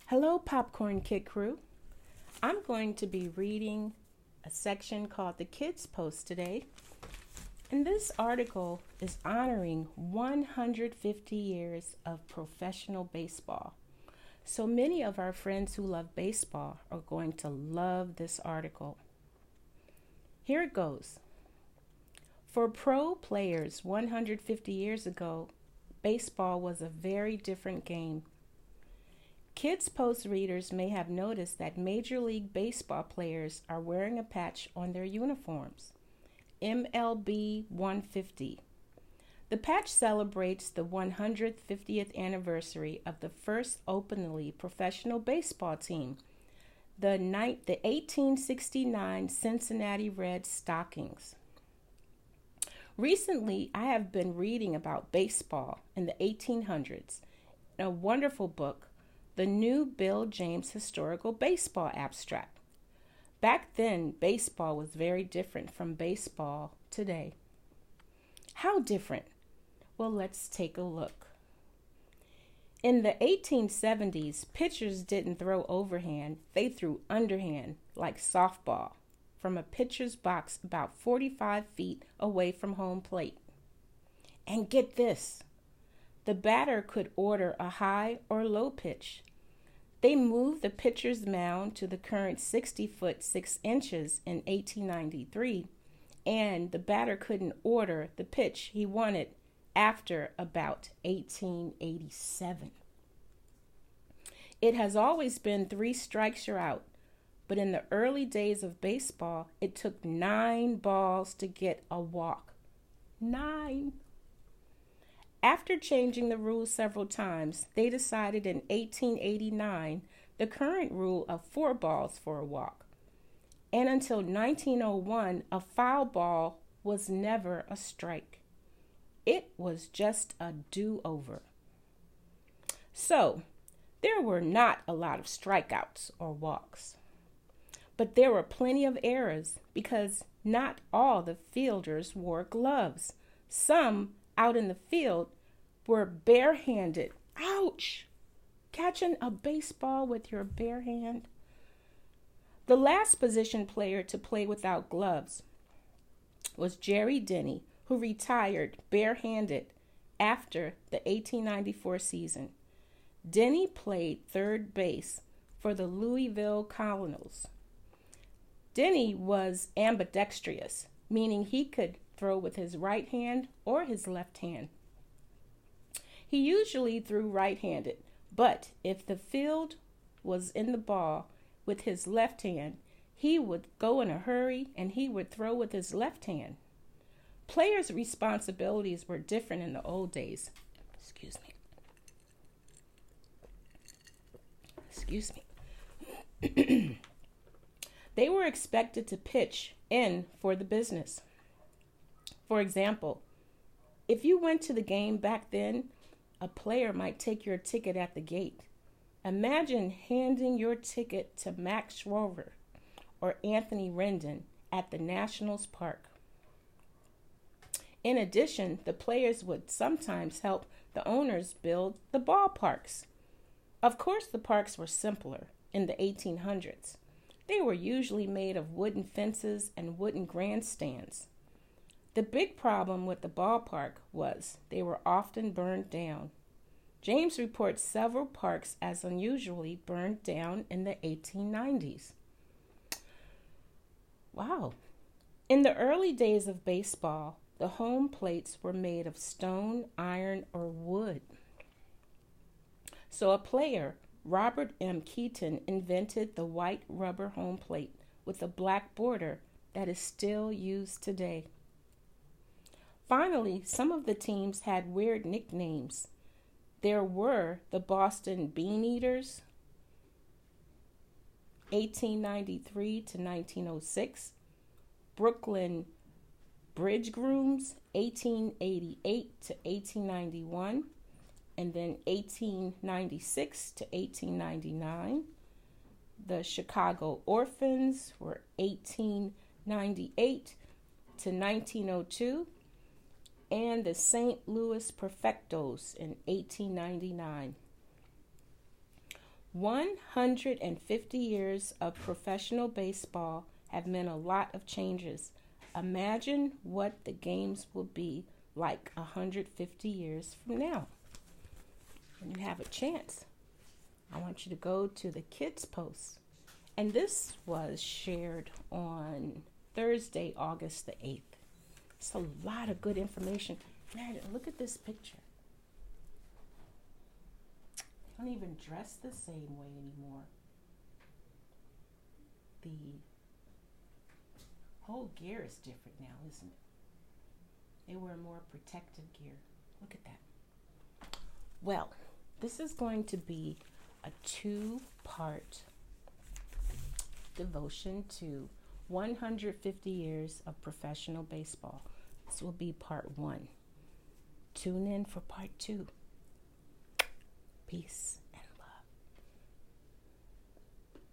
Hello, Popcorn Kit crew. I'm going to be reading a section called the KidsPost today. And this article is honoring 150 years of professional baseball. So many of our friends who love baseball are going to love this article. Here it goes. For pro players 150 years ago, baseball was a very different game. KidsPost readers may have noticed that Major League Baseball players are wearing a patch on their uniforms, MLB 150. The patch celebrates the 150th anniversary of the first openly professional baseball team, the 1869 Cincinnati Red Stockings. Recently, I have been reading about baseball in the 1800s in a wonderful book, The New Bill James Historical Baseball Abstract. Back then, baseball was very different from baseball today. How different? Well, let's take a look. In the 1870s, pitchers didn't throw overhand, they threw underhand, like softball, from a pitcher's box about 45 feet away from home plate. And get this, the batter could order a high or low pitch. They moved the pitcher's mound to the current 60 foot 6 inches in 1893, and the batter couldn't order the pitch he wanted after about 1887. It has always been 3 strikes you're out, but in the early days of baseball, it took 9 balls to get a walk. 9. After changing the rules several times, they decided in 1889 the current rule of 4 balls for a walk. And until 1901, a foul ball was never a strike. It was just a do-over. So, there were not a lot of strikeouts or walks. But there were plenty of errors because not all the fielders wore gloves. Some out in the field were barehanded. Ouch! Catching a baseball with your bare hand. The last position player to play without gloves was Jerry Denny, who retired barehanded after the 1894 season. Denny played third base for the Louisville Cardinals. Denny was ambidextrous, meaning he could throw with his right hand or his left hand. He usually threw right-handed, but if the field was in the ball with his left hand, he would go in a hurry and he would throw with his left hand. Players' responsibilities were different in the old days. Excuse me. They were expected to pitch in for the business. For example, if you went to the game back then, a player might take your ticket at the gate. Imagine handing your ticket to Max Schroeder or Anthony Rendon at the Nationals Park. In addition, the players would sometimes help the owners build the ballparks. Of course, the parks were simpler in the 1800s. They were usually made of wooden fences and wooden grandstands. The big problem with the ballpark was they were often burned down. James reports several parks as unusually burned down in the 1890s. Wow. In the early days of baseball, the home plates were made of stone, iron, or wood. So a player, Robert M. Keaton, invented the white rubber home plate with a black border that is still used today. Finally, some of the teams had weird nicknames. There were the Boston Bean Eaters, 1893 to 1906, Brooklyn Bridge Grooms, 1888 to 1891, and then 1896 to 1899. The Chicago Orphans were 1898 to 1902, and the St. Louis Perfectos in 1899. 150 years of professional baseball have meant a lot of changes. Imagine what the games will be like 150 years from now. When you have a chance, I want you to go to the KidsPost. And this was shared on Thursday, August the 8th. It's a lot of good information. Meredith, look at this picture. I don't even dress the same way anymore. The whole gear is different now, isn't it? They wear more protective gear. Look at that. Well, this is going to be a 2-part devotion to 150 years of professional baseball. This will be part 1. Tune in for part 2. Peace.